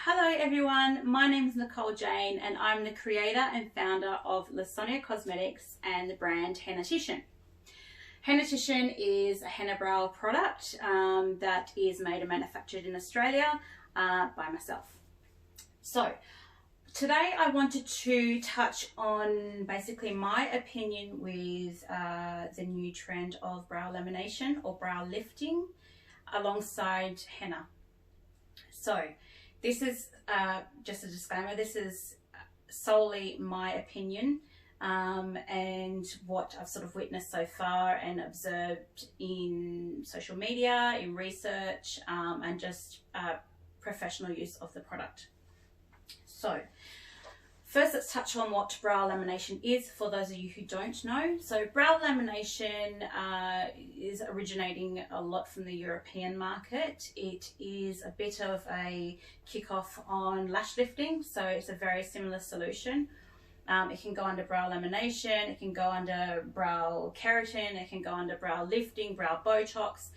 Hello everyone, my name is Nicole Jane and I'm the creator and founder of Lasonia Cosmetics and the brand Hennatician. Hennatician is a henna brow product that is made and manufactured in Australia by myself. So today I wanted to touch on basically my opinion with the new trend of brow lamination or brow lifting alongside henna. So this is just a disclaimer, this is solely my opinion and what I've sort of witnessed so far and observed in social media, in research and just professional use of the product. So first, let's touch on what brow lamination is for those of you who don't know. So brow lamination is originating a lot from the European market. It is a bit of a kickoff on lash lifting, so it's a very similar solution. It can go under brow lamination, it can go under brow keratin, it can go under brow lifting, brow Botox.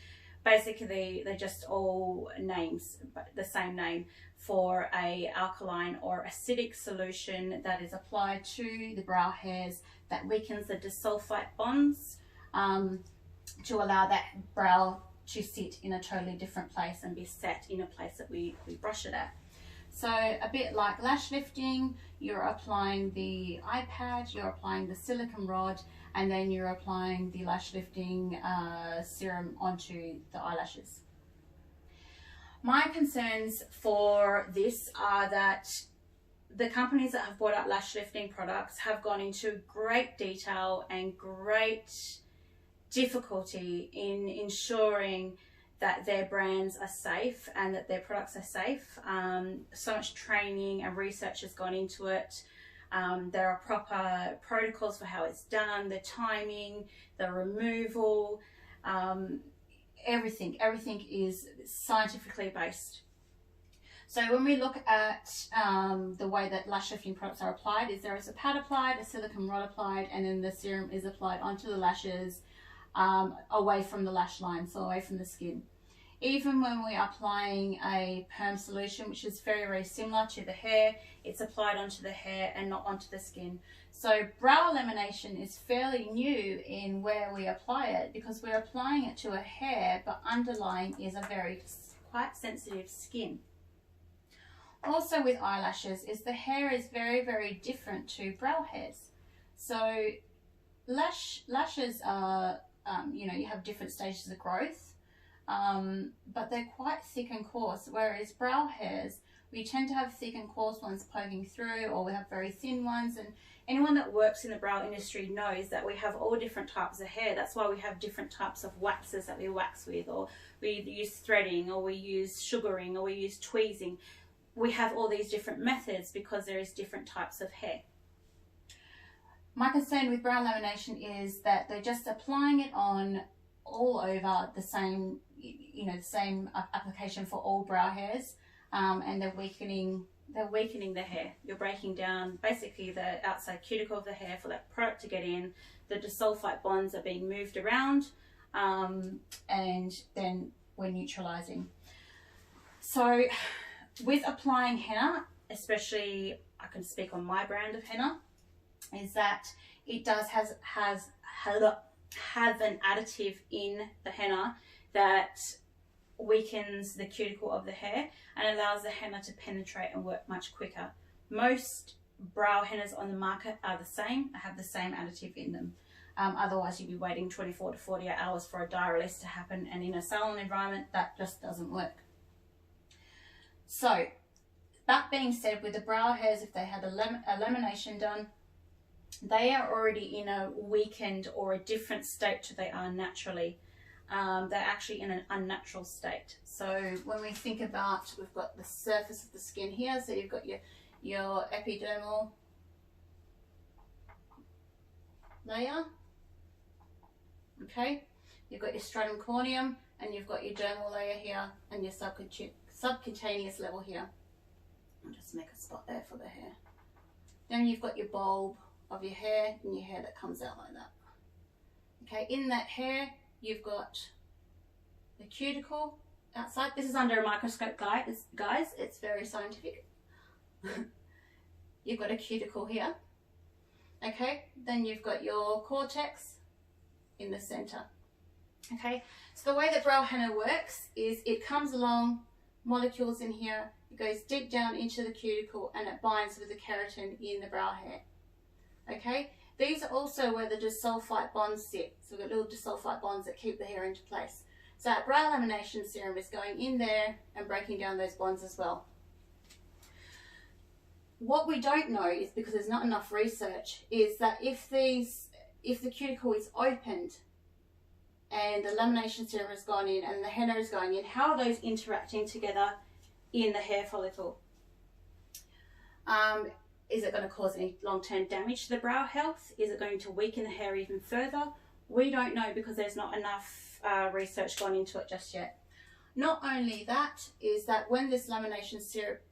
Basically, they're just all names, but the same name for a alkaline or acidic solution that is applied to the brow hairs that weakens the disulfide bonds to allow that brow to sit in a totally different place and be set in a place that we brush it at. So a bit like lash lifting, you're applying the iPad, you're applying the silicone rod, and then you're applying the lash lifting serum onto the eyelashes. My concerns for this are that the companies that have brought out lash lifting products have gone into great detail and great difficulty in ensuring that their brands are safe and that their products are safe. So much training and research has gone into it. There are proper protocols for how it's done, the timing, the removal, everything is scientifically based. So when we look at the way that lash lifting products are applied, is there is a pad applied, a silicone rod applied, and then the serum is applied onto the lashes away from the lash line, so away from the skin. Even when we're applying a perm solution, which is very, very similar to the hair, it's applied onto the hair and not onto the skin. So brow lamination is fairly new in where we apply it because we're applying it to a hair, but underlying is a very quite sensitive skin. Also with eyelashes is the hair is very, very different to brow hairs. So lashes are, you have different stages of growth. But they're quite thick and coarse, whereas brow hairs, we tend to have thick and coarse ones poking through, or we have very thin ones. And anyone that works in the brow industry knows that we have all different types of hair. That's why we have different types of waxes that we wax with, or we use threading, or we use sugaring, or we use tweezing. We have all these different methods because there is different types of hair. My concern with brow lamination is that they're just applying it on all over the same, the same application for all brow hairs, and they're weakening the hair. You're breaking down basically the outside cuticle of the hair for that product to get in. The disulfide bonds are being moved around, and then we're neutralizing. So with applying henna, especially I can speak on my brand of henna, is that it does have an additive in the henna that weakens the cuticle of the hair and allows the henna to penetrate and work much quicker. Most brow hennas on the market are the same, have the same additive in them. Otherwise you'd be waiting 24 to 48 hours for a dye release to happen, and in a salon environment that just doesn't work. So that being said, with the brow hairs, if they had a lamination done, they are already in a weakened or a different state to they are naturally. They're actually in an unnatural state. So when we think about, we've got the surface of the skin here, so you've got your epidermal layer, okay? You've got your stratum corneum, and you've got your dermal layer here, and your subcutaneous level here. I'll just make a spot there for the hair. Then you've got your bulb of your hair, and your hair that comes out like that. Okay, in that hair you've got the cuticle outside. This is under a microscope, guys. It's very scientific. You've got a cuticle here. Okay, then you've got your cortex in the center. Okay, so the way that brow henna works is it comes along, molecules in here, it goes deep down into the cuticle and it binds with the keratin in the brow hair. Okay, these are also where the disulfide bonds sit. So we've got little disulfide bonds that keep the hair into place. So that brow lamination serum is going in there and breaking down those bonds as well. What we don't know is, because there's not enough research, is that if the cuticle is opened and the lamination serum has gone in and the henna is going in, how are those interacting together in the hair follicle? Is it going to cause any long-term damage to the brow health? Is it going to weaken the hair even further? We don't know, because there's not enough research gone into it just yet. Not only that, is that when this lamination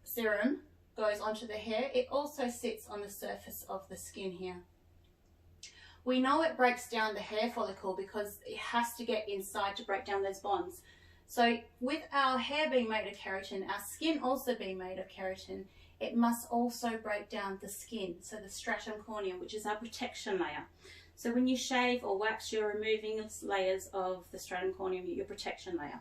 serum goes onto the hair, it also sits on the surface of the skin here. We know it breaks down the hair follicle because it has to get inside to break down those bonds. So with our hair being made of keratin, our skin also being made of keratin, it must also break down the skin, so the stratum corneum, which is our protection layer. So when you shave or wax, you're removing layers of the stratum corneum, your protection layer.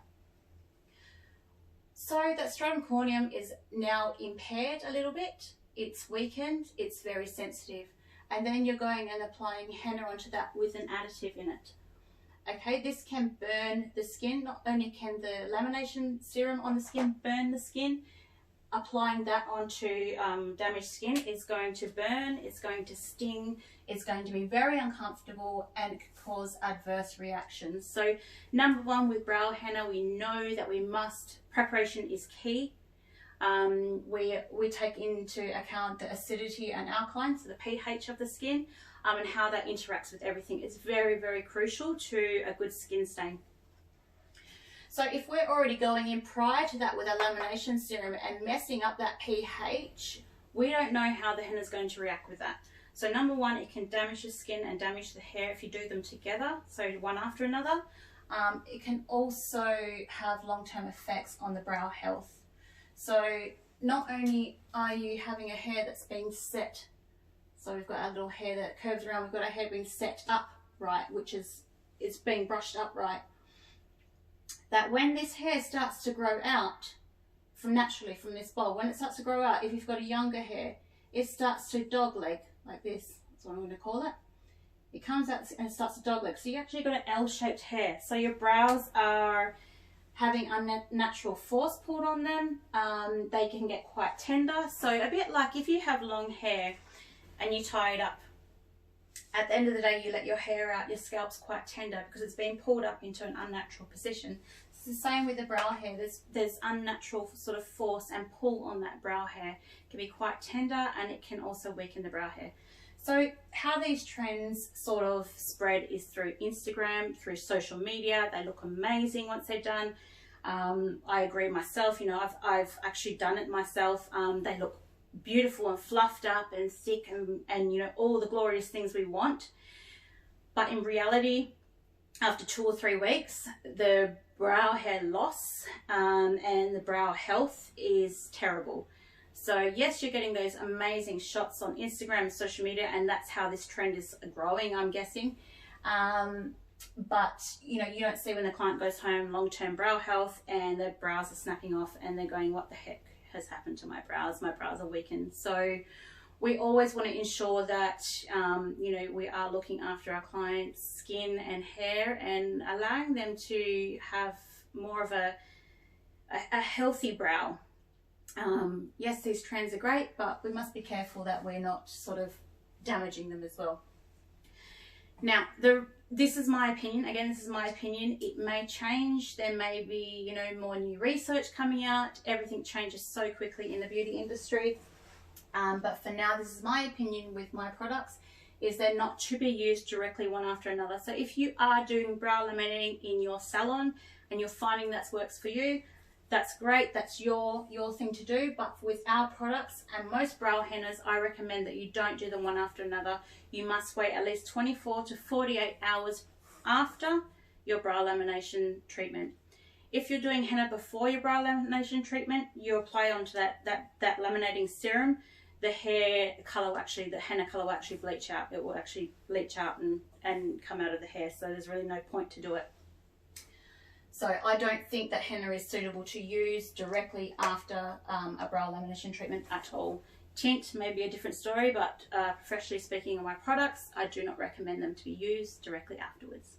So that stratum corneum is now impaired a little bit, it's weakened, it's very sensitive. And then you're going and applying henna onto that with an additive in it. Okay, this can burn the skin. Not only can the lamination serum on the skin burn the skin, applying that onto damaged skin is going to burn, it's going to sting, it's going to be very uncomfortable, and it could cause adverse reactions. So number one, with brow henna, we know that preparation is key. We take into account the acidity and alkaline, so the pH of the skin, and how that interacts with everything. It's very, very crucial to a good skin stain. So if we're already going in prior to that with a lamination serum and messing up that pH, we don't know how the henna is going to react with that. So number one, it can damage the skin and damage the hair if you do them together, so one after another. It can also have long-term effects on the brow health. So not only are you having a hair that's being set, so we've got our little hair that curves around, we've got our hair being set up right, which is, it's being brushed up right. That when this hair starts to grow out naturally from this bowl, when it starts to grow out, if you've got a younger hair, it starts to dogleg like this. That's what I'm going to call it. It comes out and it starts to dogleg. So you actually got an L-shaped hair. So your brows are having unnatural force pulled on them. They can get quite tender. So a bit like if you have long hair and you tie it up, at the end of the day you let your hair out, your scalp's quite tender because it's being pulled up into an unnatural position. It's the same with the brow hair. There's unnatural sort of force and pull on that brow hair. It can be quite tender and it can also weaken the brow hair. So how these trends sort of spread is through Instagram, through social media. They look amazing once they're done. I agree myself, you know, I've actually done it myself. They look beautiful and fluffed up and thick and you know, all the glorious things we want. But in reality, after 2 or 3 weeks, the brow hair loss and the brow health is terrible. So yes, you're getting those amazing shots on Instagram and social media, and that's how this trend is growing, I'm guessing. But you know, you don't see when the client goes home long-term brow health and their brows are snapping off and they're going, what the heck has happened to my brows? My brows are weakened. So we always want to ensure that you know, we are looking after our clients' skin and hair and allowing them to have more of a healthy brow. Yes, these trends are great, but we must be careful that we're not sort of damaging them as well. Now, this is my opinion. Again, this is my opinion. It may change. There may be, you know, more new research coming out. Everything changes so quickly in the beauty industry. But for now, this is my opinion with my products, is they're not to be used directly one after another. So if you are doing brow laminating in your salon and you're finding that works for you, that's great, that's your thing to do. But with our products and most brow hennas, I recommend that you don't do them one after another. You must wait at least 24 to 48 hours after your brow lamination treatment. If you're doing henna before your brow lamination treatment, you apply onto that laminating serum, the hair colour will actually, the henna colour will actually bleach out. It will actually bleach out and come out of the hair, so there's really no point to do it. So I don't think that henna is suitable to use directly after a brow lamination treatment at all. Tint may be a different story, but professionally speaking on my products, I do not recommend them to be used directly afterwards.